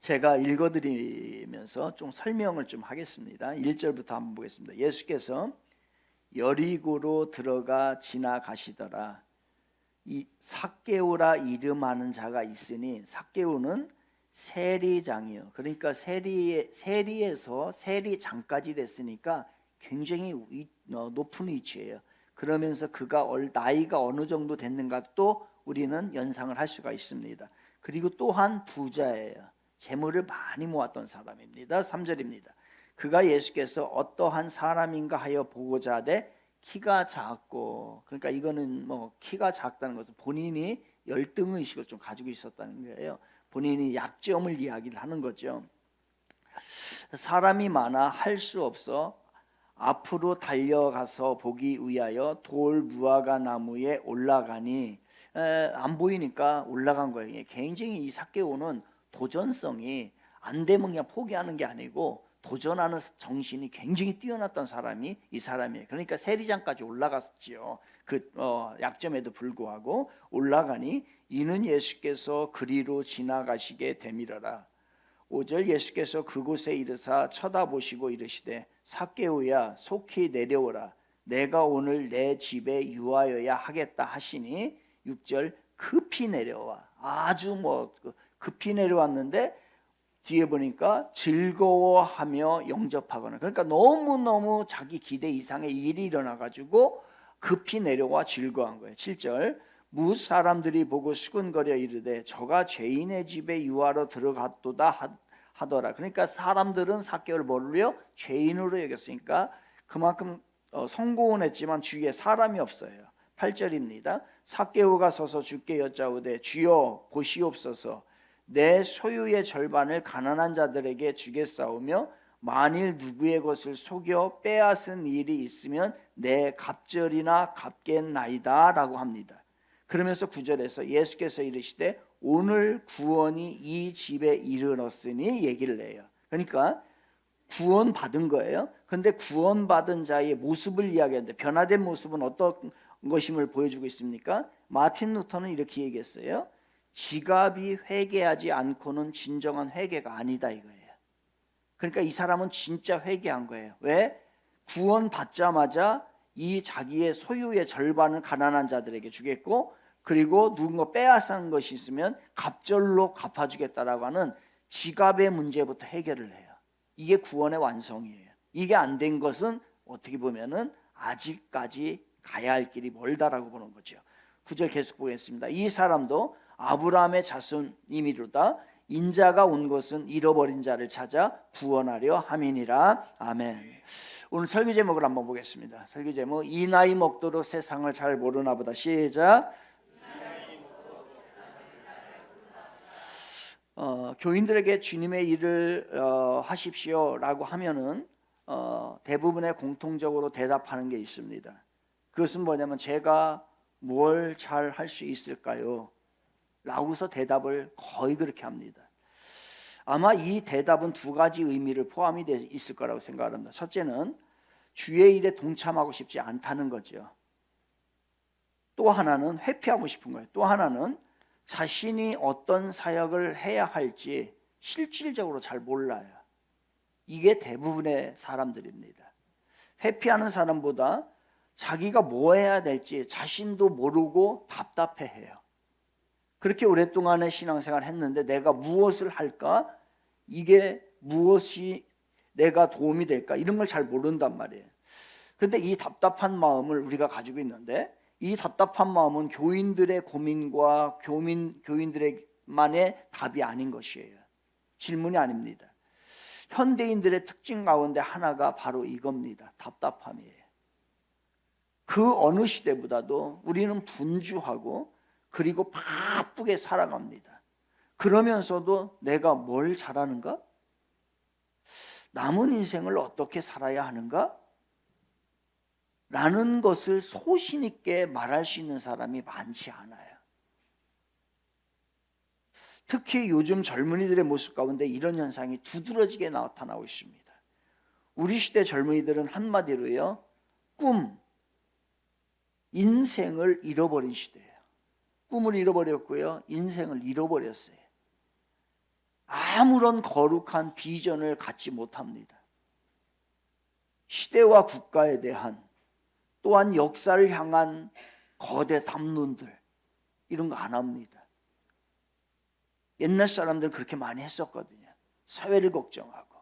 제가 읽어드리면서 좀 설명을 좀 하겠습니다. 1절부터 한번 보겠습니다. 예수께서 여리고로 들어가 지나가시더라. 이 삭개오라 이름하는 자가 있으니, 삭개오는 세리장이요. 그러니까 세리에서 세리장까지 됐으니까 굉장히 높은 위치예요. 그러면서 그가 나이가 어느 정도 됐는가 또 우리는 연상을 할 수가 있습니다. 그리고 또한 부자예요. 재물을 많이 모았던 사람입니다. 3절입니다. 그가 예수께서 어떠한 사람인가 하여 보고자 하되 키가 작고, 그러니까 이거는 뭐 키가 작다는 것은 본인이 열등의식을 좀 가지고 있었다는 거예요. 본인이 약점을 이야기를 하는 거죠. 사람이 많아 할 수 없어 앞으로 달려가서 보기 위하여 돌 무화과 나무에 올라가니, 안 보이니까 올라간 거예요. 굉장히 이 삭개오는 도전성이, 안 되면 그냥 포기하는 게 아니고 도전하는 정신이 굉장히 뛰어났던 사람이 이 사람이에요. 그러니까 세리장까지 올라갔지요. 그 약점에도 불구하고 올라가니 이는 예수께서 그리로 지나가시게 되밀어라. 5절 예수께서 그곳에 이르사 쳐다보시고 이르시되 삭개오야 속히 내려오라. 내가 오늘 내 집에 유하여야 하겠다 하시니 6절 급히 내려와. 아주 급히 내려왔는데 뒤에 보니까 즐거워하며 영접하거나, 그러니까 너무너무 자기 기대 이상의 일이 일어나가지고 급히 내려와 즐거워한 거예요. 7절 무 사람들이 보고 수근거려 이르되 저가 죄인의 집에 유하러 들어갔도다 하더라. 그러니까 사람들은 삭개오를 뭐를요? 죄인으로 여겼으니까 그만큼 성공은 했지만 주위에 사람이 없어요. 8절입니다. 삭개오가 서서 주께 여짜오되 주여 보시옵소서, 내 소유의 절반을 가난한 자들에게 주겠사오며 만일 누구의 것을 속여 빼앗은 일이 있으면 내 갑절이나 갚겠나이다 라고 합니다. 그러면서 9절에서 예수께서 이르시되 오늘 구원이 이 집에 이르렀으니 얘기를 해요. 그러니까 구원 받은 거예요. 그런데 구원 받은 자의 모습을 이야기하는데 변화된 모습은 어떤 것임을 보여주고 있습니까? 마틴 루터는 이렇게 얘기했어요. 지갑이 회개하지 않고는 진정한 회개가 아니다 이거예요. 그러니까 이 사람은 진짜 회개한 거예요. 왜? 구원 받자마자 이 자기의 소유의 절반을 가난한 자들에게 주겠고, 그리고 누군가 빼앗은 것이 있으면 갑절로 갚아주겠다라고 하는 지갑의 문제부터 해결을 해요. 이게 구원의 완성이에요. 이게 안 된 것은 어떻게 보면은 아직까지 가야 할 길이 멀다라고 보는 거죠. 9절 계속 보겠습니다. 이 사람도 아브라함의 자손이미로다. 인자가 온 것은 잃어버린 자를 찾아 구원하려 함이니라. 아멘. 오늘 설교 제목을 한번 보겠습니다. 설교 제목 이 나이 먹도록 세상을 잘 모르나 보다. 시작. 교인들에게 주님의 일을 하십시오라고 하면은 대부분의 공통적으로 대답하는 게 있습니다. 그것은 뭐냐면 제가 뭘 잘 할 수 있을까요? 라고서 대답을 거의 그렇게 합니다. 아마 이 대답은 두 가지 의미를 포함이 되어 있을 거라고 생각합니다. 첫째는 주의 일에 동참하고 싶지 않다는 거죠. 또 하나는 회피하고 싶은 거예요. 또 하나는 자신이 어떤 사역을 해야 할지 실질적으로 잘 몰라요. 이게 대부분의 사람들입니다. 회피하는 사람보다 자기가 뭐 해야 될지 자신도 모르고 답답해해요. 그렇게 오랫동안의 신앙생활을 했는데 내가 무엇을 할까? 이게 무엇이 내가 도움이 될까? 이런 걸 잘 모른단 말이에요. 그런데 이 답답한 마음을 우리가 가지고 있는데, 이 답답한 마음은 교인들의 고민과 교인들만의 답이 아닌 것이에요. 질문이 아닙니다. 현대인들의 특징 가운데 하나가 바로 이겁니다. 답답함이에요. 그 어느 시대보다도 우리는 분주하고 그리고 바쁘게 살아갑니다. 그러면서도 내가 뭘 잘하는가? 남은 인생을 어떻게 살아야 하는가? 라는 것을 소신 있게 말할 수 있는 사람이 많지 않아요. 특히 요즘 젊은이들의 모습 가운데 이런 현상이 두드러지게 나타나고 있습니다. 우리 시대 젊은이들은 한마디로요, 인생을 잃어버린 시대예요. 꿈을 잃어버렸고요, 인생을 잃어버렸어요. 아무런 거룩한 비전을 갖지 못합니다. 시대와 국가에 대한, 또한 역사를 향한 거대 담론들, 이런 거 안 합니다. 옛날 사람들 그렇게 많이 했었거든요. 사회를 걱정하고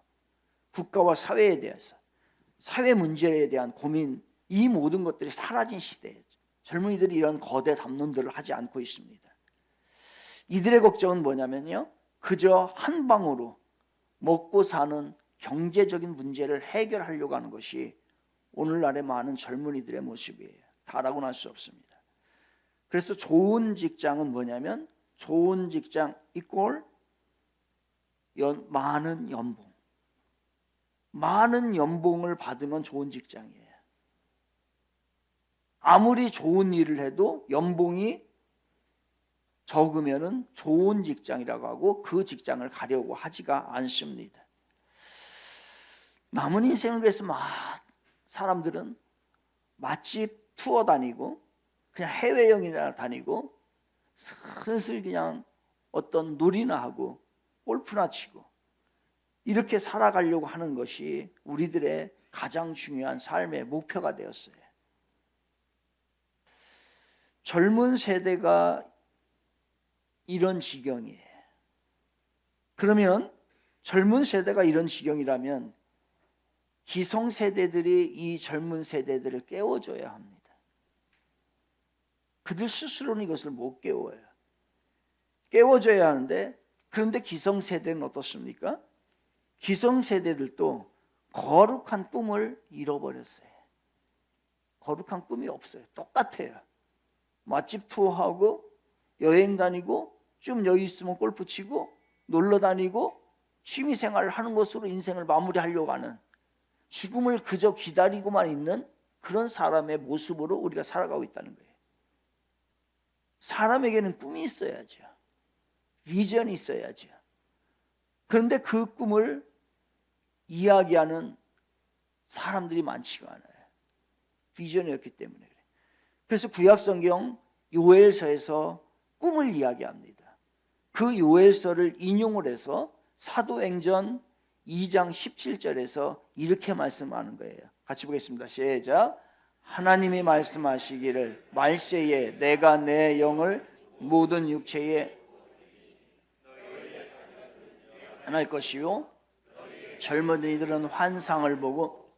국가와 사회에 대해서, 사회 문제에 대한 고민, 이 모든 것들이 사라진 시대에 젊은이들이 이런 거대 담론들을 하지 않고 있습니다. 이들의 걱정은 뭐냐면요, 그저 한 방으로 먹고 사는 경제적인 문제를 해결하려고 하는 것이 오늘날의 많은 젊은이들의 모습이에요. 다라고는 할 수 없습니다. 그래서 좋은 직장은 뭐냐면, 좋은 직장 이꼴 많은 연봉, 많은 연봉을 받으면 좋은 직장이에요. 아무리 좋은 일을 해도 연봉이 적으면은 좋은 직장이라고 하고 그 직장을 가려고 하지가 않습니다. 남은 인생을 위해서 사람들은 맛집 투어 다니고 그냥 해외여행이나 다니고 슬슬 그냥 어떤 놀이나 하고 골프나 치고 이렇게 살아가려고 하는 것이 우리들의 가장 중요한 삶의 목표가 되었어요. 젊은 세대가 이런 지경이에요. 그러면 젊은 세대가 이런 지경이라면 기성세대들이 이 젊은 세대들을 깨워줘야 합니다. 그들 스스로는 이것을 못 깨워요. 깨워줘야 하는데, 그런데 기성세대는 어떻습니까? 기성세대들도 거룩한 꿈을 잃어버렸어요. 거룩한 꿈이 없어요. 똑같아요. 맛집 투어하고 여행 다니고 좀 여유 있으면 골프 치고 놀러 다니고 취미생활을 하는 것으로 인생을 마무리하려고 하는, 죽음을 그저 기다리고만 있는 그런 사람의 모습으로 우리가 살아가고 있다는 거예요. 사람에게는 꿈이 있어야죠. 비전이 있어야죠. 그런데 그 꿈을 이야기하는 사람들이 많지가 않아요. 비전이 없기 때문에 그래요. 그래서 구약성경 요엘서에서 꿈을 이야기합니다. 그 요엘서를 인용을 해서 사도행전 2장 17절에서 이렇게 말씀하는 거예요. 같이 보겠습니다. 시작. 하나님이 말씀하시기를 말세에 내가 내 영을 모든 육체에 할 것이요 젊은이들은 환상을 보고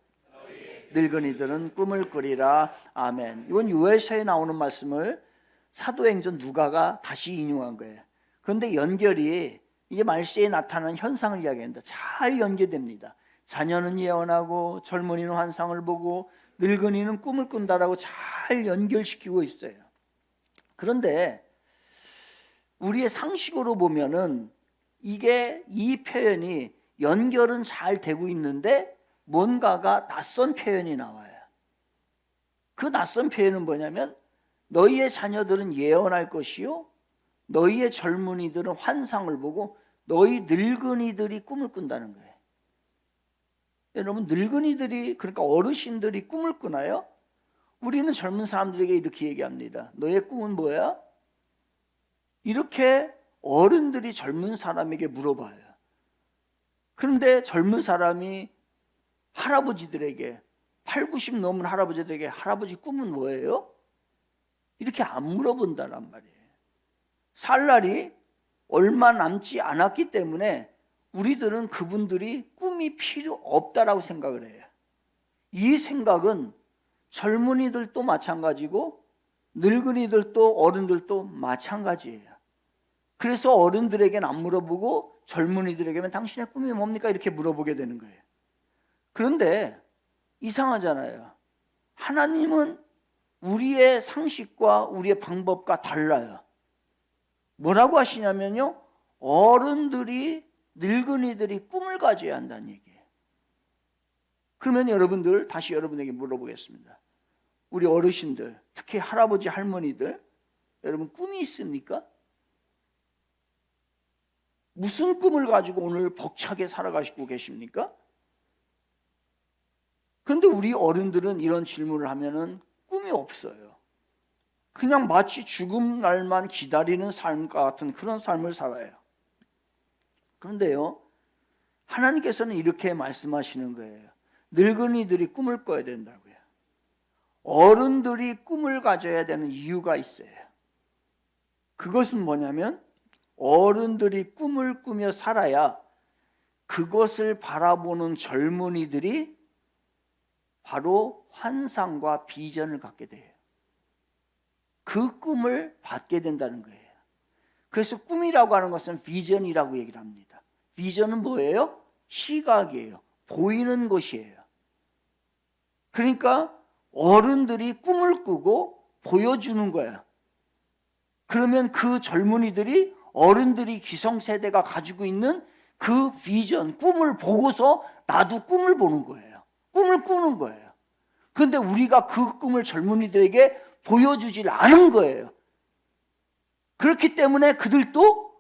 늙은이들은 꿈을 꾸리라. 아멘. 이건 요엘서에 나오는 말씀을 사도행전 누가가 다시 인용한 거예요. 그런데 연결이 이게 말세에 나타나는 현상을 이야기합니다. 잘 연계됩니다. 자녀는 예언하고 젊은이는 환상을 보고 늙은이는 꿈을 꾼다라고 잘 연결시키고 있어요. 그런데 우리의 상식으로 보면은 이게 이 표현이 연결은 잘 되고 있는데 뭔가가 낯선 표현이 나와요. 그 낯선 표현은 뭐냐면 너희의 자녀들은 예언할 것이요 너희의 젊은이들은 환상을 보고 너희 늙은이들이 꿈을 꾼다는 거예요. 여러분, 늙은이들이, 그러니까 어르신들이 꿈을 꾸나요? 우리는 젊은 사람들에게 이렇게 얘기합니다. 너의 꿈은 뭐야? 이렇게 어른들이 젊은 사람에게 물어봐요. 그런데 젊은 사람이 할아버지들에게, 8, 90 넘은 할아버지들에게 할아버지 꿈은 뭐예요? 이렇게 안 물어본다란 말이에요. 살 날이 얼마 남지 않았기 때문에 우리들은 그분들이 꿈이 필요 없다라고 생각을 해요. 이 생각은 젊은이들도 마찬가지고 늙은이들도 어른들도 마찬가지예요. 그래서 어른들에게는 안 물어보고 젊은이들에게는 당신의 꿈이 뭡니까? 이렇게 물어보게 되는 거예요. 그런데 이상하잖아요. 하나님은 우리의 상식과 우리의 방법과 달라요. 뭐라고 하시냐면요, 어른들이, 늙은이들이 꿈을 가져야 한다는 얘기예요. 그러면 여러분들, 다시 여러분에게 물어보겠습니다. 우리 어르신들, 특히 할아버지 할머니들, 여러분 꿈이 있습니까? 무슨 꿈을 가지고 오늘 벅차게 살아가시고 계십니까? 그런데 우리 어른들은 이런 질문을 하면은 꿈이 없어요. 그냥 마치 죽음 날만 기다리는 삶과 같은 그런 삶을 살아요. 그런데요, 하나님께서는 이렇게 말씀하시는 거예요. 늙은이들이 꿈을 꿔야 된다고요. 어른들이 꿈을 가져야 되는 이유가 있어요. 그것은 뭐냐면 어른들이 꿈을 꾸며 살아야 그것을 바라보는 젊은이들이 바로 환상과 비전을 갖게 돼요. 그 꿈을 받게 된다는 거예요. 그래서 꿈이라고 하는 것은 비전이라고 얘기를 합니다. 비전은 뭐예요? 시각이에요. 보이는 것이에요. 그러니까 어른들이 꿈을 꾸고 보여주는 거야. 그러면 그 젊은이들이 어른들이 기성세대가 가지고 있는 그 비전, 꿈을 보고서 나도 꿈을 보는 거예요. 꿈을 꾸는 거예요. 그런데 우리가 그 꿈을 젊은이들에게 보여주질 않은 거예요. 그렇기 때문에 그들도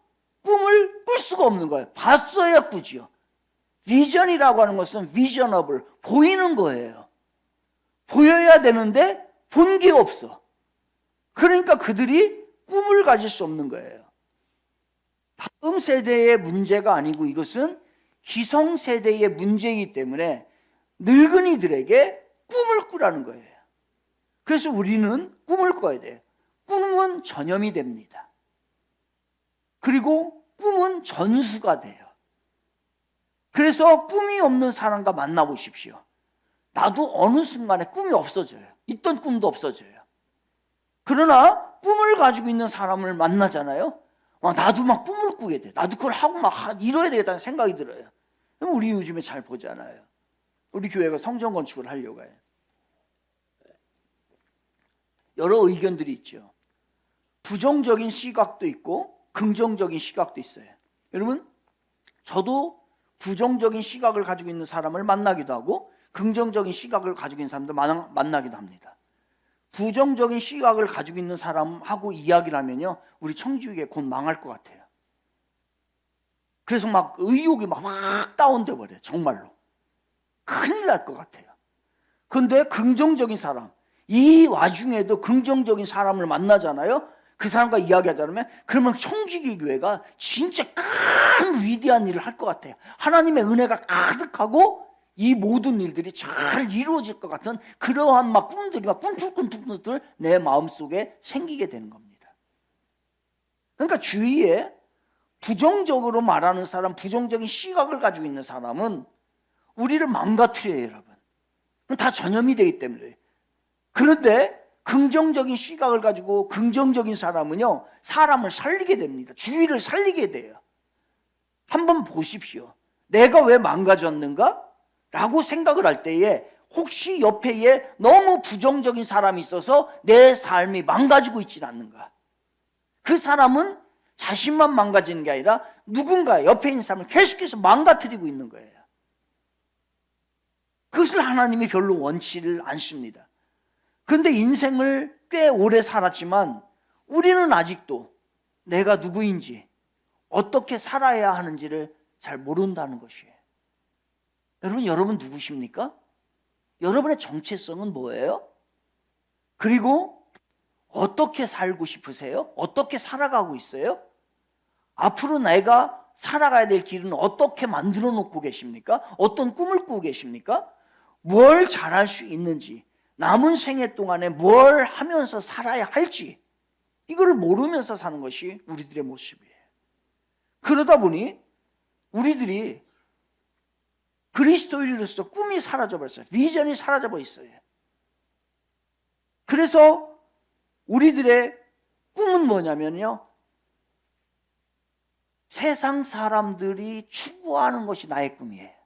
꿈을 꿀 수가 없는 거예요. 봤어야 꾸지요. 비전이라고 하는 것은 비저너블, 보이는 거예요. 보여야 되는데 본 게 없어. 그러니까 그들이 꿈을 가질 수 없는 거예요. 다음 세대의 문제가 아니고 이것은 기성세대의 문제이기 때문에 늙은이들에게 꿈을 꾸라는 거예요. 그래서 우리는 꿈을 꿔야 돼요. 꿈은 전염이 됩니다. 그리고 꿈은 전수가 돼요. 그래서 꿈이 없는 사람과 만나보십시오. 나도 어느 순간에 꿈이 없어져요. 있던 꿈도 없어져요. 그러나 꿈을 가지고 있는 사람을 만나잖아요. 나도 막 꿈을 꾸게 돼. 나도 그걸 하고 막 이뤄야 되겠다는 생각이 들어요. 우리 요즘에 잘 보잖아요. 우리 교회가 성전 건축을 하려고 해요. 여러 의견들이 있죠. 부정적인 시각도 있고 긍정적인 시각도 있어요. 여러분, 저도 부정적인 시각을 가지고 있는 사람을 만나기도 하고 긍정적인 시각을 가지고 있는 사람들 만나기도 합니다. 부정적인 시각을 가지고 있는 사람하고 이야기를 하면요, 우리 청지기에 곧 망할 것 같아요. 그래서 막 의욕이 막 다운돼 버려요. 정말로 큰일 날 것 같아요. 그런데 긍정적인 사람, 이 와중에도 긍정적인 사람을 만나잖아요. 그 사람과 이야기하자면 그러면 청지기 교회가 진짜 큰 위대한 일을 할 것 같아요. 하나님의 은혜가 가득하고 이 모든 일들이 잘 이루어질 것 같은 그러한 막 꿈들이 막 꿈틀꿈틀 내 마음속에 생기게 되는 겁니다. 그러니까 주위에 부정적으로 말하는 사람, 부정적인 시각을 가지고 있는 사람은 우리를 망가뜨려요, 여러분. 다 전염이 되기 때문에. 그런데 긍정적인 시각을 가지고 긍정적인 사람은요, 사람을 살리게 됩니다. 주위를 살리게 돼요. 한번 보십시오. 내가 왜 망가졌는가? 라고 생각을 할 때에 혹시 옆에 너무 부정적인 사람이 있어서 내 삶이 망가지고 있지 않는가? 그 사람은 자신만 망가지는 게 아니라 누군가 옆에 있는 사람을 계속해서 망가뜨리고 있는 거예요. 그것을 하나님이 별로 원치를 않습니다. 그런데 인생을 꽤 오래 살았지만 우리는 아직도 내가 누구인지 어떻게 살아야 하는지를 잘 모른다는 것이에요. 여러분 누구십니까? 여러분의 정체성은 뭐예요? 그리고 어떻게 살고 싶으세요? 어떻게 살아가고 있어요? 앞으로 내가 살아가야 될 길은 어떻게 만들어 놓고 계십니까? 어떤 꿈을 꾸고 계십니까? 뭘 잘할 수 있는지, 남은 생애 동안에 뭘 하면서 살아야 할지, 이거를 모르면서 사는 것이 우리들의 모습이에요. 그러다 보니 우리들이 그리스도인으로서 꿈이 사라져버렸어요. 비전이 사라져버렸어요. 그래서 우리들의 꿈은 뭐냐면요, 세상 사람들이 추구하는 것이 나의 꿈이에요.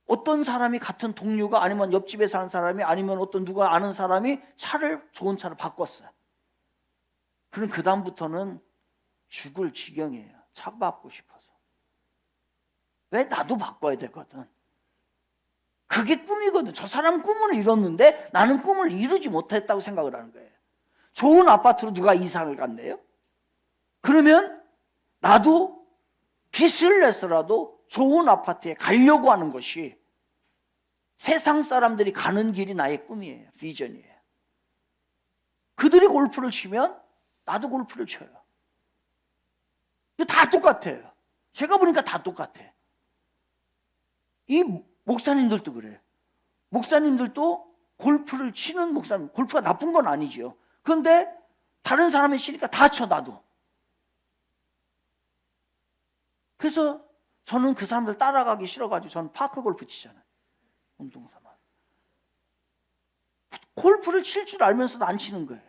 어떤 사람이 같은 동료가 아니면 옆집에 사는 사람이 아니면 어떤 누가 아는 사람이 좋은 차를 바꿨어요. 그럼 그 다음부터는 죽을 지경이에요. 차 바꾸고 싶어서. 왜? 나도 바꿔야 되거든. 그게 꿈이거든. 저 사람 꿈을 이뤘는데 나는 꿈을 이루지 못했다고 생각을 하는 거예요. 좋은 아파트로 누가 이사를 간대요? 그러면 나도 빚을 내서라도 좋은 아파트에 가려고 하는 것이 세상 사람들이 가는 길이 나의 꿈이에요. 비전이에요. 그들이 골프를 치면 나도 골프를 쳐요. 다 똑같아요. 제가 보니까 다 똑같아. 이 목사님들도 그래요. 목사님들도 골프를 치는 목사님, 골프가 나쁜 건 아니죠. 그런데 다른 사람이 치니까 다쳐, 나도. 그래서 저는 그 사람들 따라가기 싫어가지고 저는 파크 골프 치잖아요. 운동삼아. 골프를 칠 줄 알면서도 안 치는 거예요.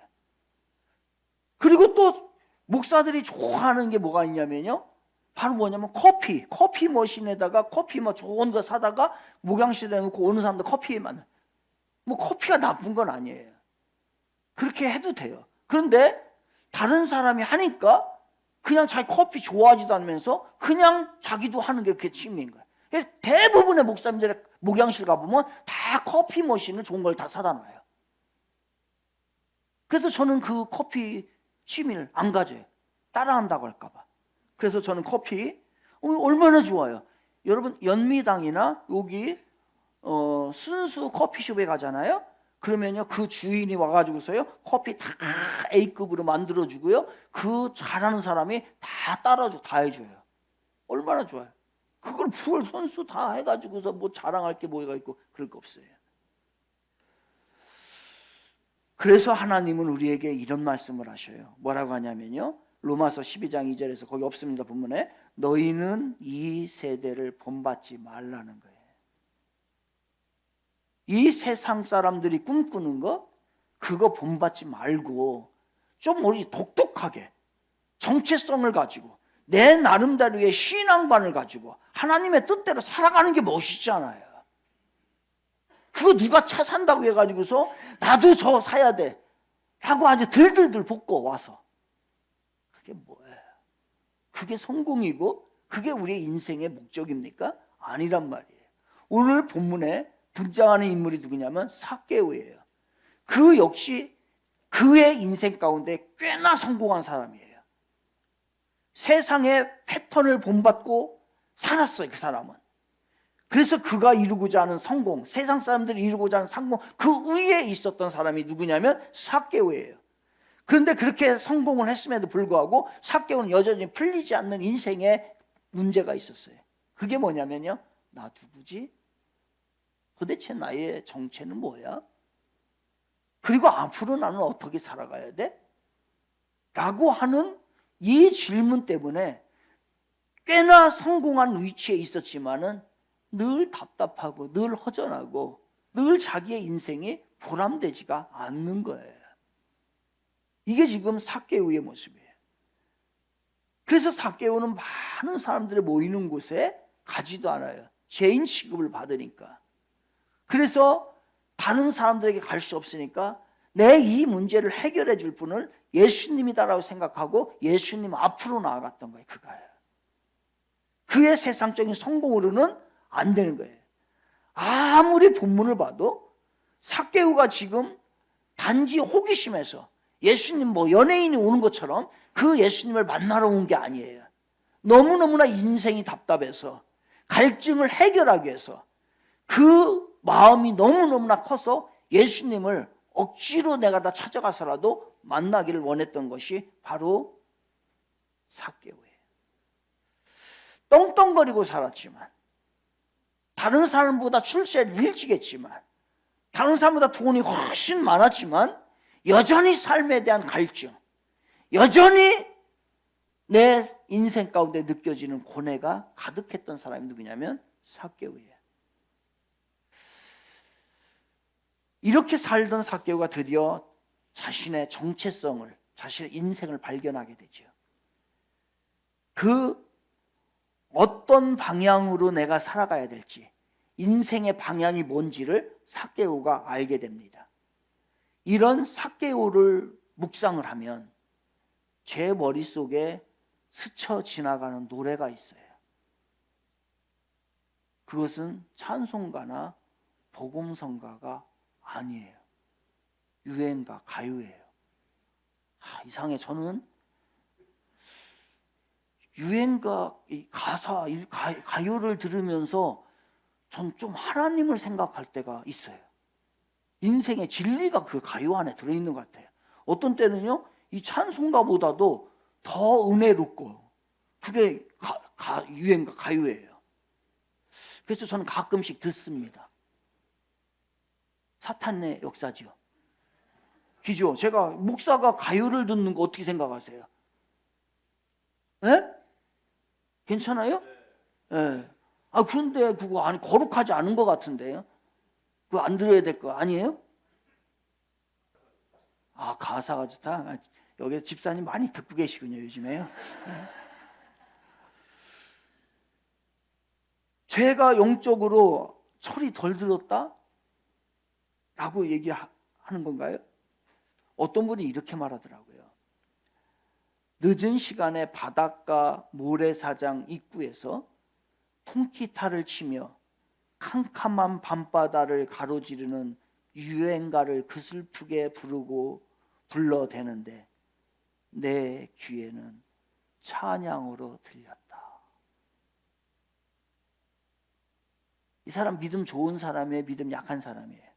그리고 또 목사들이 좋아하는 게 뭐가 있냐면요, 바로 뭐냐면 커피 머신에다가 커피 뭐 좋은 거 사다가 목양실에 놓고 오는 사람들 커피만. 뭐 커피가 나쁜 건 아니에요. 그렇게 해도 돼요. 그런데 다른 사람이 하니까 그냥 자기 커피 좋아하지도 않으면서 그냥 자기도 하는 게 그게 취미인 거예요. 대부분의 목사님들의 목양실 가보면 다 커피 머신을 좋은 걸 다 사다 놔요. 그래서 저는 그 커피 취미를 안 가져요. 따라한다고 할까봐. 그래서 저는 커피 얼마나 좋아요. 여러분 연미당이나 여기 순수 커피숍에 가잖아요. 그러면요 그 주인이 와가지고서요 커피 다 A급으로 만들어주고요, 그 잘하는 사람이 다 따라줘, 다 해줘요. 얼마나 좋아요. 그걸 부을 선수 다 해가지고서 뭐 자랑할 게 뭐가 있고 그럴 거 없어요. 그래서 하나님은 우리에게 이런 말씀을 하셔요. 뭐라고 하냐면요, 로마서 12장 2절에서, 거기 없습니다 본문에, 너희는 이 세대를 본받지 말라는 거예요. 이 세상 사람들이 꿈꾸는 거 그거 본받지 말고 좀 우리 독특하게 정체성을 가지고 내 나름대로의 신앙관을 가지고 하나님의 뜻대로 살아가는 게 멋있잖아요. 그거 누가 차 산다고 해가지고서 나도 저 사야 돼 라고 아주 들들들 볶고 와서, 그게 뭐예요? 그게 성공이고 그게 우리의 인생의 목적입니까? 아니란 말이에요. 오늘 본문에 등장하는 인물이 누구냐면 삭개오예요. 그 역시 그의 인생 가운데 꽤나 성공한 사람이에요. 세상의 패턴을 본받고 살았어요, 그 사람은. 그래서 그가 이루고자 하는 성공, 세상 사람들이 이루고자 하는 성공, 그 위에 있었던 사람이 누구냐면 삭개오예요. 그런데 그렇게 성공을 했음에도 불구하고 삭개오는 여전히 풀리지 않는 인생에 문제가 있었어요. 그게 뭐냐면요, 나 누구지? 도대체 나의 정체는 뭐야? 그리고 앞으로 나는 어떻게 살아가야 돼? 라고 하는 이 질문 때문에 꽤나 성공한 위치에 있었지만은 늘 답답하고 늘 허전하고 늘 자기의 인생이 보람되지가 않는 거예요. 이게 지금 삭개오의 모습이에요. 그래서 삭개오는 많은 사람들이 모이는 곳에 가지도 않아요. 죄인 취급을 받으니까. 그래서 다른 사람들에게 갈 수 없으니까 내 이 문제를 해결해 줄 분을 예수님이다라고 생각하고 예수님 앞으로 나아갔던 거예요. 그가요. 그의 세상적인 성공으로는 안 되는 거예요. 아무리 본문을 봐도 삭개오가 지금 단지 호기심에서 예수님 뭐 연예인이 오는 것처럼 그 예수님을 만나러 온 게 아니에요. 너무너무나 인생이 답답해서 갈증을 해결하기 위해서 그 마음이 너무너무나 커서 예수님을 억지로 내가 다 찾아가서라도 만나기를 원했던 것이 바로 삭개오예요. 떵떵거리고 살았지만, 다른 사람보다 출세를 일찍 했지만, 다른 사람보다 돈이 훨씬 많았지만 여전히 삶에 대한 갈증, 여전히 내 인생 가운데 느껴지는 고뇌가 가득했던 사람이 누구냐면 삭개오예요. 이렇게 살던 삭개오가 드디어 자신의 정체성을, 자신의 인생을 발견하게 되죠. 그 어떤 방향으로 내가 살아가야 될지, 인생의 방향이 뭔지를 삭개오가 알게 됩니다. 이런 삭개오를 묵상을 하면 제 머릿속에 스쳐 지나가는 노래가 있어요. 그것은 찬송가나 복음성가가 아니에요. 유행가, 가요예요. 이상해. 저는 유행가, 가사, 가요를 들으면서 전 좀 하나님을 생각할 때가 있어요. 인생의 진리가 그 가요 안에 들어있는 것 같아요. 어떤 때는요, 이 찬송가보다도 더 은혜롭고 그게 유행가 가요예요. 그래서 저는 가끔씩 듣습니다. 사탄의 역사지요. 기죠. 제가 목사가 가요를 듣는 거 어떻게 생각하세요? 예? 괜찮아요? 예. 아, 그런데 그거 거룩하지 않은 것 같은데요? 그거 안 들어야 될 거 아니에요? 아, 가사가 좋다. 여기 집사님 많이 듣고 계시군요, 요즘에요. 제가 영적으로 철이 덜 들었다? 라고 얘기하는 건가요? 어떤 분이 이렇게 말하더라고요. 늦은 시간에 바닷가 모래사장 입구에서 통기타를 치며 캄캄한 밤바다를 가로지르는 유행가를 그슬프게 부르고 불러대는데 내 귀에는 찬양으로 들렸다. 이 사람 믿음 좋은 사람이에요? 믿음 약한 사람이에요?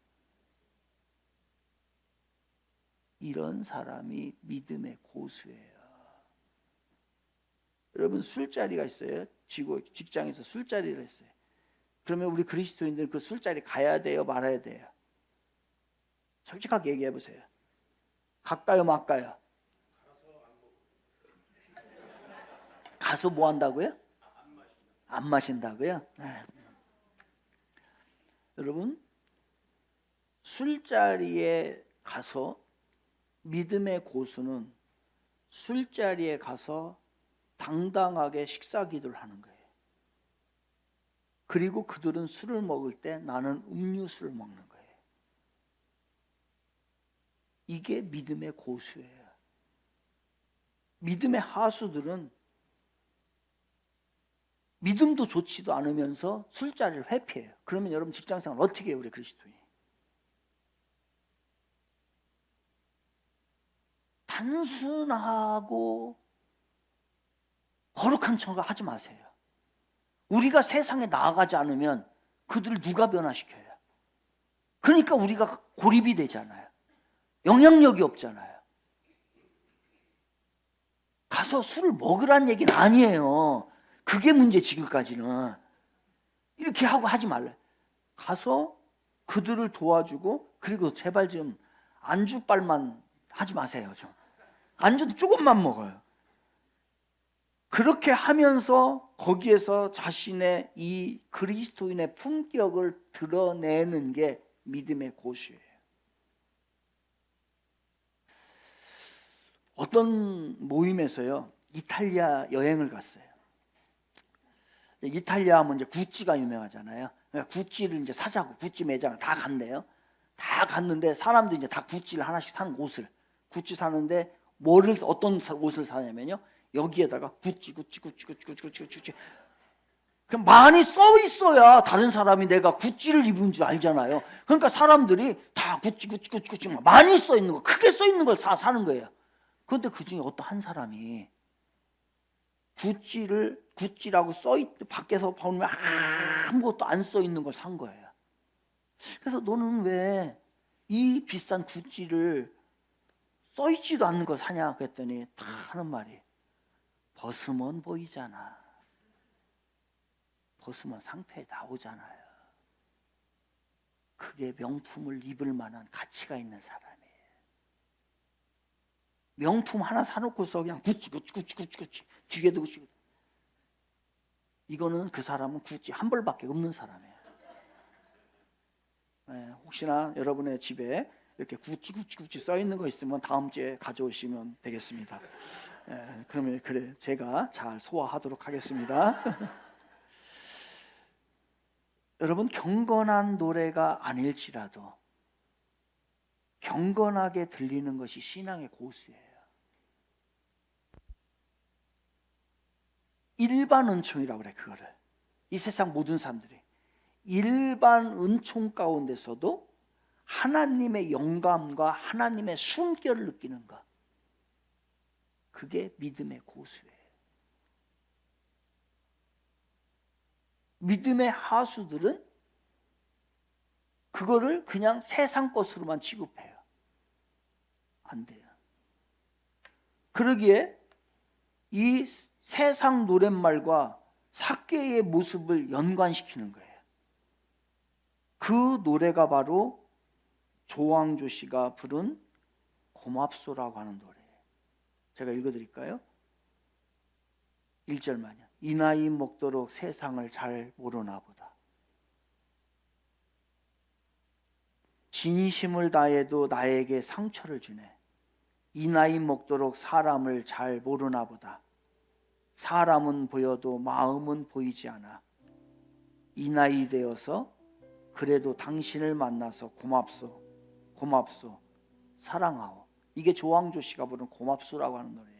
이런 사람이 믿음의 고수예요. 여러분 술자리가 있어요. 직장에서 술자리를 했어요. 그러면 우리 그리스도인들은 그 술자리 가야 돼요? 말아야 돼요? 솔직하게 얘기해 보세요. 갈까요? 말까요? 가서 뭐 한다고요? 안 마신다고요? 네. 여러분 술자리에 가서 믿음의 고수는 술자리에 가서 당당하게 식사 기도를 하는 거예요. 그리고 그들은 술을 먹을 때 나는 음료수를 먹는 거예요. 이게 믿음의 고수예요. 믿음의 하수들은 믿음도 좋지도 않으면서 술자리를 회피해요. 그러면 여러분 직장생활 어떻게 해요, 우리 그리스도인이? 단순하고 거룩한 척을 하지 마세요. 우리가 세상에 나아가지 않으면 그들을 누가 변화시켜요? 그러니까 우리가 고립이 되잖아요. 영향력이 없잖아요. 가서 술을 먹으란 얘기는 아니에요. 그게 문제 지금까지는. 이렇게 하고 하지 말래. 가서 그들을 도와주고 그리고 제발 좀 안주빨만 하지 마세요. 좀. 안주도 조금만 먹어요. 그렇게 하면서 거기에서 자신의 이 그리스도인의 품격을 드러내는 게 믿음의 고수예요. 어떤 모임에서요, 이탈리아 여행을 갔어요. 이탈리아 하면 이제 구찌가 유명하잖아요. 그러니까 구찌를 이제 사자고 구찌 매장을 다 간대요. 다 갔는데 사람들이 이제 다 구찌를 하나씩 사는 옷을 구찌 사는데 어떤 옷을 사냐면요, 여기에다가 구찌 그럼 많이 써 있어야 다른 사람이 내가 구찌를 입은 줄 알잖아요. 그러니까 사람들이 다 구찌 많이 써 있는 거, 크게 써 있는 걸 사는 거예요. 그런데 그 중에 어떤 한 사람이 구찌라고 밖에서 보면 아무것도 안 써 있는 걸 산 거예요. 그래서 너는 왜 이 비싼 구찌를 써 있지도 않는 걸 사냐 그랬더니 다 하는 말이, 벗으면 보이잖아. 벗으면 상표에 나오잖아요. 그게 명품을 입을 만한 가치가 있는 사람이에요. 명품 하나 사놓고서 그냥 구찌 뒤에도 구찌. 이거는 그 사람은 구찌 한 벌밖에 없는 사람이에요. 네, 혹시나 여러분의 집에 이렇게 구찌 써 있는 거 있으면 다음 주에 가져오시면 되겠습니다. 네, 그러면 그래 제가 잘 소화하도록 하겠습니다. 여러분 경건한 노래가 아닐지라도 경건하게 들리는 것이 신앙의 고수예요. 일반 은총이라고 그래. 그거를 이 세상 모든 사람들이 일반 은총 가운데서도 하나님의 영감과 하나님의 숨결을 느끼는 것, 그게 믿음의 고수예요. 믿음의 하수들은 그거를 그냥 세상 것으로만 취급해요. 안 돼요. 그러기에 이 세상 노랫말과 삭개의 모습을 연관시키는 거예요. 그 노래가 바로 조항조 씨가 부른 고맙소라고 하는 노래예요. 제가 읽어드릴까요? 1절만요. 이 나이 먹도록 세상을 잘 모르나 보다. 진심을 다해도 나에게 상처를 주네. 이 나이 먹도록 사람을 잘 모르나 보다. 사람은 보여도 마음은 보이지 않아. 이 나이 되어서 그래도 당신을 만나서 고맙소, 고맙소, 사랑하오. 이게 조항조 씨가 부른 고맙소라고 하는 노래예요.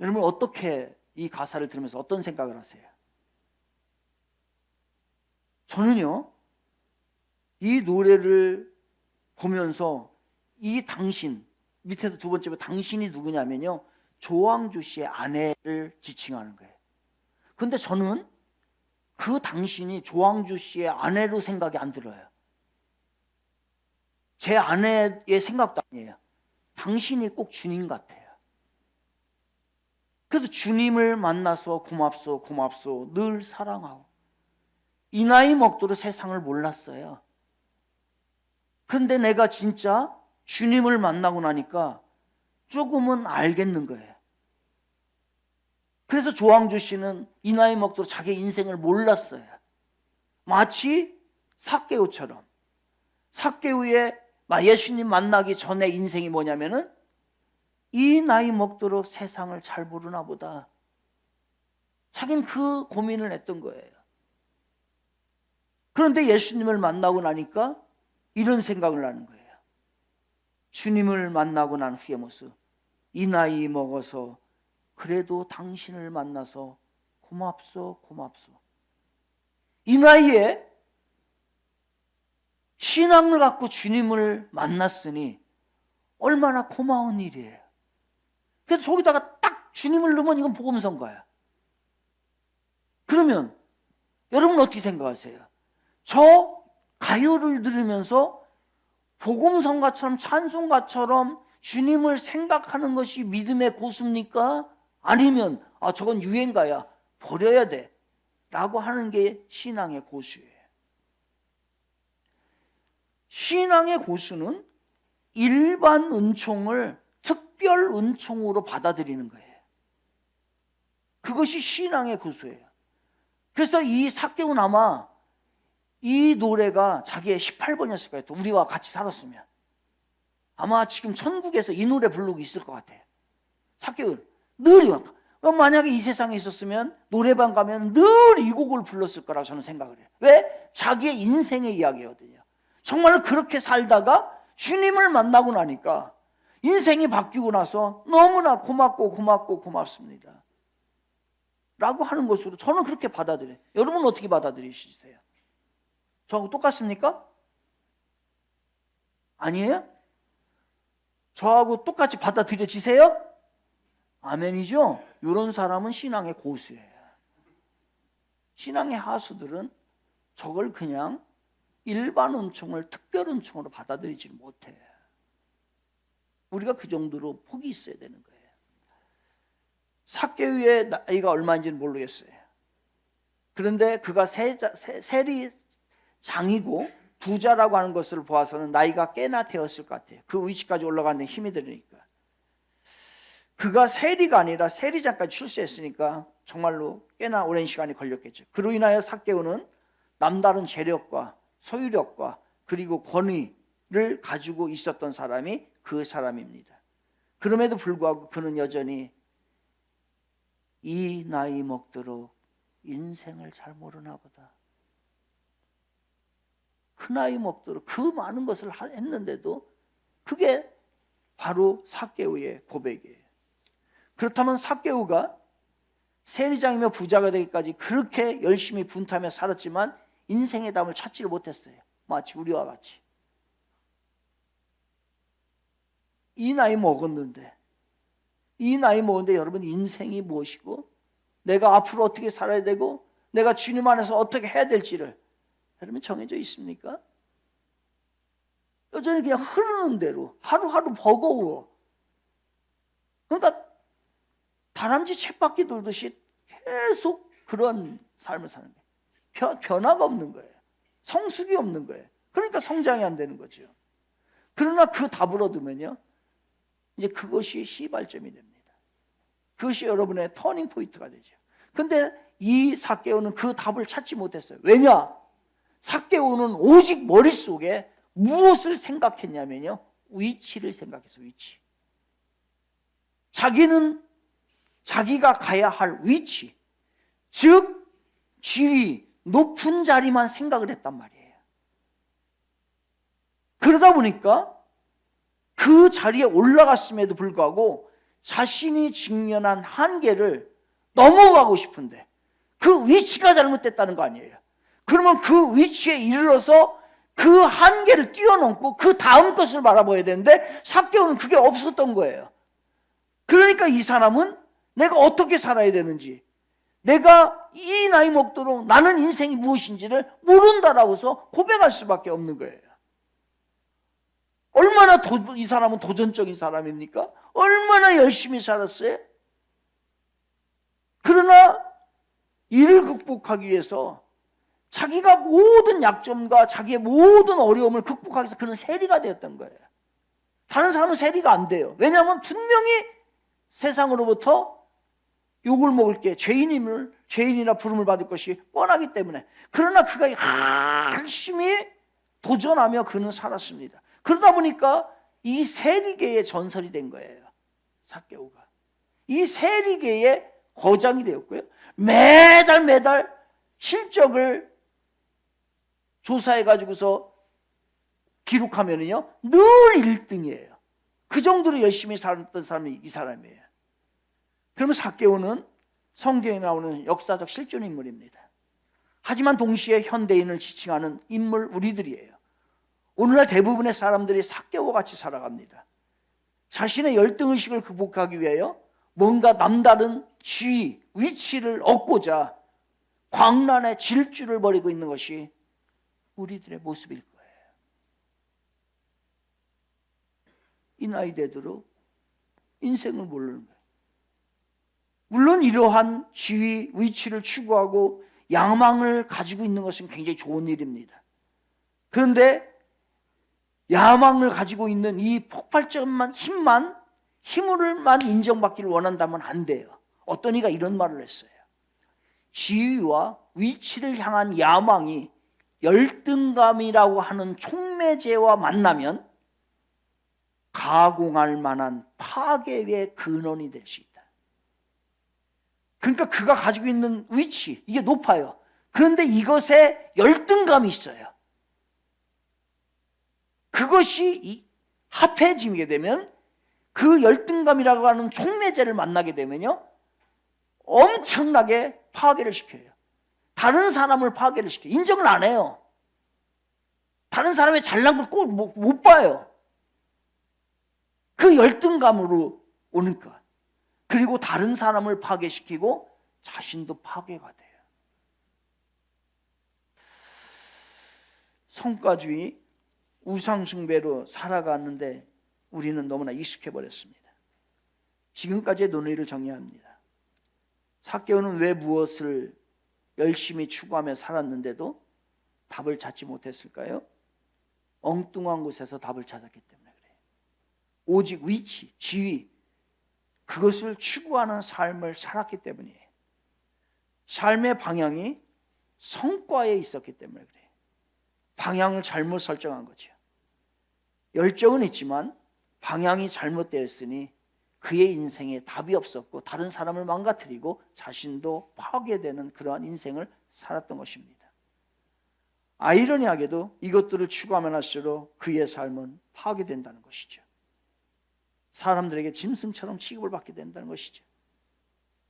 여러분 어떻게 이 가사를 들으면서 어떤 생각을 하세요? 저는요, 이 노래를 보면서 이 당신, 밑에서 두 번째 당신이 누구냐면요, 조항조 씨의 아내를 지칭하는 거예요. 근데 저는 그 당신이 조항조 씨의 아내로 생각이 안 들어요. 제 아내의 생각도 아니에요. 당신이 꼭 주님 같아요. 그래서 주님을 만나서 고맙소, 고맙소, 늘 사랑하오. 이 나이 먹도록 세상을 몰랐어요. 근데 내가 진짜 주님을 만나고 나니까 조금은 알겠는 거예요. 그래서 조항조 씨는 이 나이 먹도록 자기 인생을 몰랐어요. 마치 삭개오처럼. 삭개오의 예수님 만나기 전에 인생이 뭐냐면은 이 나이 먹도록 세상을 잘 모르나 보다. 자기는 그 고민을 했던 거예요. 그런데 예수님을 만나고 나니까 이런 생각을 하는 거예요. 주님을 만나고 난 후의 모습. 이 나이 먹어서 그래도 당신을 만나서 고맙소, 고맙소. 이 나이에 신앙을 갖고 주님을 만났으니 얼마나 고마운 일이에요. 그래서 저기다가 딱 주님을 넣으면 이건 복음성가야. 그러면 여러분 어떻게 생각하세요? 저 가요를 들으면서 복음성가처럼 찬송가처럼 주님을 생각하는 것이 믿음의 고수입니까? 아니면 저건 유행가야, 버려야 돼 라고 하는 게 신앙의 고수예요. 신앙의 고수는 일반 은총을 특별 은총으로 받아들이는 거예요. 그것이 신앙의 고수예요. 그래서 이 삭개오는 아마 이 노래가 자기의 18번이었을 거예요. 또 우리와 같이 살았으면 아마 지금 천국에서 이 노래 부르고 있을 것 같아요. 삭개오 늘 만약에 이 세상에 있었으면 노래방 가면 늘 이 곡을 불렀을 거라고 저는 생각을 해요. 왜? 자기의 인생의 이야기거든요. 정말 그렇게 살다가 주님을 만나고 나니까 인생이 바뀌고 나서 너무나 고맙고 고맙고 고맙습니다 라고 하는 것으로 저는 그렇게 받아들여요. 여러분은 어떻게 받아들이시세요? 저하고 똑같습니까? 아니에요? 저하고 똑같이 받아들여지세요? 아멘이죠? 이런 사람은 신앙의 고수예요. 신앙의 하수들은 저걸 그냥 일반 은총을 특별 은총으로 받아들이지 못해요. 우리가 그 정도로 복이 있어야 되는 거예요. 삭개오의 나이가 얼마인지는 모르겠어요. 그런데 그가 세리장이고 부자라고 하는 것을 보아서는 나이가 꽤나 되었을 것 같아요. 그 위치까지 올라가는 데 힘이 들으니까. 그가 세리가 아니라 세리장까지 출세했으니까 정말로 꽤나 오랜 시간이 걸렸겠죠. 그로 인하여 삭개오는 남다른 재력과 소유력과 그리고 권위를 가지고 있었던 사람이 그 사람입니다. 그럼에도 불구하고 그는 여전히 이 나이 먹도록 인생을 잘 모르나 보다. 그 나이 먹도록 그 많은 것을 했는데도 그게 바로 삭개오의 고백이에요. 그렇다면 삭개오가 세리장이며 부자가 되기까지 그렇게 열심히 분투하며 살았지만 인생의 답을 찾지를 못했어요. 마치 우리와 같이. 이 나이 먹었는데 여러분 인생이 무엇이고 내가 앞으로 어떻게 살아야 되고 내가 주님 안에서 어떻게 해야 될지를 여러분 정해져 있습니까? 여전히 그냥 흐르는 대로 하루하루 버거워. 그러니까 다람쥐 쳇바퀴 돌듯이 계속 그런 삶을 사는 거예요. 변화가 없는 거예요. 성숙이 없는 거예요. 그러니까 성장이 안 되는 거죠. 그러나 그 답을 얻으면요, 이제 그것이 시발점이 됩니다. 그것이 여러분의 터닝 포인트가 되죠. 근데 이 삭개오는 그 답을 찾지 못했어요. 왜냐? 삭개오는 오직 머릿속에 무엇을 생각했냐면요, 위치를 생각했어요. 위치. 자기는 자기가 가야 할 위치, 즉 지위, 높은 자리만 생각을 했단 말이에요. 그러다 보니까 그 자리에 올라갔음에도 불구하고 자신이 직면한 한계를 넘어가고 싶은데 그 위치가 잘못됐다는 거 아니에요. 그러면 그 위치에 이르러서 그 한계를 뛰어넘고 그 다음 것을 바라봐야 되는데 삭개오는 그게 없었던 거예요. 그러니까 이 사람은 내가 어떻게 살아야 되는지, 내가 이 나이 먹도록 나는 인생이 무엇인지를 모른다라고 해서 고백할 수밖에 없는 거예요. 얼마나 이 사람은 도전적인 사람입니까? 얼마나 열심히 살았어요? 그러나 이를 극복하기 위해서 자기가 모든 약점과 자기의 모든 어려움을 극복하기 위해서 그는 세리가 되었던 거예요. 다른 사람은 세리가 안 돼요. 왜냐하면 분명히 세상으로부터 욕을 먹을 게 죄인이나 부름을 받을 것이 뻔하기 때문에. 그러나 그가 열심히 도전하며 그는 살았습니다. 그러다 보니까 이 세리계의 전설이 된 거예요. 삭개오가. 이 세리계의 거장이 되었고요. 매달 실적을 조사해가지고서 기록하면은요, 늘 1등이에요. 그 정도로 열심히 살았던 사람이 이 사람이에요. 그러면 삭개오는 성경에 나오는 역사적 실존 인물입니다. 하지만 동시에 현대인을 지칭하는 인물 우리들이에요. 오늘날 대부분의 사람들이 삭개오와 같이 살아갑니다. 자신의 열등의식을 극복하기 위하여 뭔가 남다른 지위, 위치를 얻고자 광란의 질주를 벌이고 있는 것이 우리들의 모습일 거예요. 이 나이 되도록 인생을 모르는 거예요. 물론 이러한 지위, 위치를 추구하고 야망을 가지고 있는 것은 굉장히 좋은 일입니다. 그런데 야망을 가지고 있는 이 폭발적인 힘으로만 인정받기를 원한다면 안 돼요. 어떤 이가 이런 말을 했어요. 지위와 위치를 향한 야망이 열등감이라고 하는 촉매제와 만나면 가공할 만한 파괴의 근원이 될 수 있다. 그러니까 그가 가지고 있는 위치, 이게 높아요. 그런데 이것에 열등감이 있어요. 그것이 합해지게 되면 그 열등감이라고 하는 촉매제를 만나게 되면요, 엄청나게 파괴를 시켜요. 다른 사람을 파괴를 시켜요. 인정을 안 해요. 다른 사람의 잘난 걸 꼭 못 봐요. 그 열등감으로 오니까. 그리고 다른 사람을 파괴시키고 자신도 파괴가 돼요. 성과주의, 우상숭배로 살아가는데 우리는 너무나 익숙해버렸습니다. 지금까지의 논의를 정리합니다. 삭개오는 왜 무엇을 열심히 추구하며 살았는데도 답을 찾지 못했을까요? 엉뚱한 곳에서 답을 찾았기 때문에 그래요. 오직 위치, 지위, 그것을 추구하는 삶을 살았기 때문이에요. 삶의 방향이 성과에 있었기 때문에 그래요. 방향을 잘못 설정한 거죠. 열정은 있지만 방향이 잘못되었으니 그의 인생에 답이 없었고 다른 사람을 망가뜨리고 자신도 파괴되는 그러한 인생을 살았던 것입니다. 아이러니하게도 이것들을 추구하면 할수록 그의 삶은 파괴된다는 것이죠. 사람들에게 짐승처럼 취급을 받게 된다는 것이죠.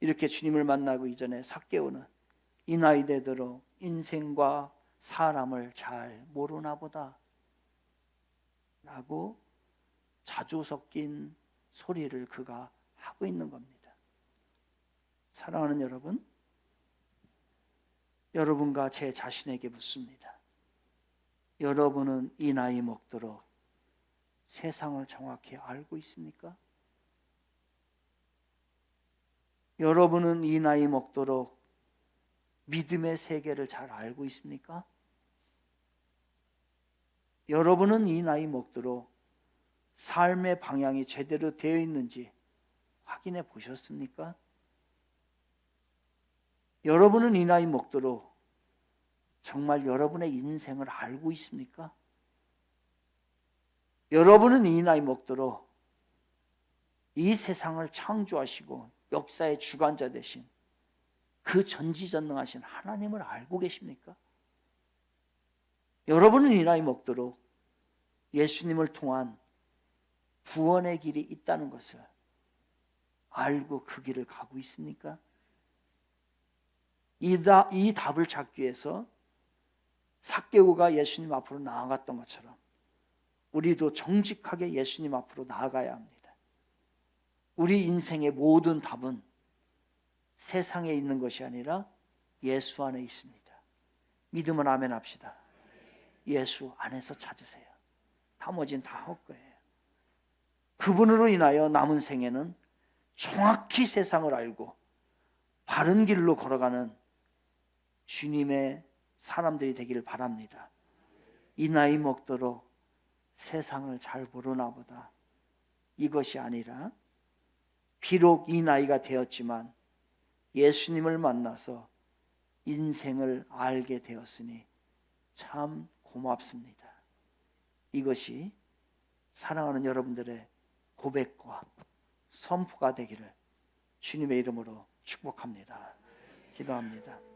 이렇게 주님을 만나고 이전에 삭개오는 이 나이 되도록 인생과 사람을 잘 모르나 보다 라고 자주 섞인 소리를 그가 하고 있는 겁니다. 사랑하는 여러분, 여러분과 제 자신에게 묻습니다. 여러분은 이 나이 먹도록 세상을 정확히 알고 있습니까? 여러분은 이 나이 먹도록 믿음의 세계를 잘 알고 있습니까? 여러분은 이 나이 먹도록 삶의 방향이 제대로 되어 있는지 확인해 보셨습니까? 여러분은 이 나이 먹도록 정말 여러분의 인생을 알고 있습니까? 여러분은 이 나이 먹도록 이 세상을 창조하시고 역사의 주관자 되신 그 전지전능하신 하나님을 알고 계십니까? 여러분은 이 나이 먹도록 예수님을 통한 구원의 길이 있다는 것을 알고 그 길을 가고 있습니까? 이 답을 찾기 위해서 삭개오가 예수님 앞으로 나아갔던 것처럼 우리도 정직하게 예수님 앞으로 나아가야 합니다. 우리 인생의 모든 답은 세상에 있는 것이 아니라 예수 안에 있습니다. 믿으면 아멘 합시다. 예수 안에서 찾으세요. 나머지는 다 헛거예요. 그분으로 인하여 남은 생에는 정확히 세상을 알고 바른 길로 걸어가는 주님의 사람들이 되기를 바랍니다. 이 나이 먹도록 세상을 잘 모르나 보다. 이것이 아니라 비록 이 나이가 되었지만 예수님을 만나서 인생을 알게 되었으니 참 고맙습니다. 이것이 사랑하는 여러분들의 고백과 선포가 되기를 주님의 이름으로 축복합니다. 기도합니다.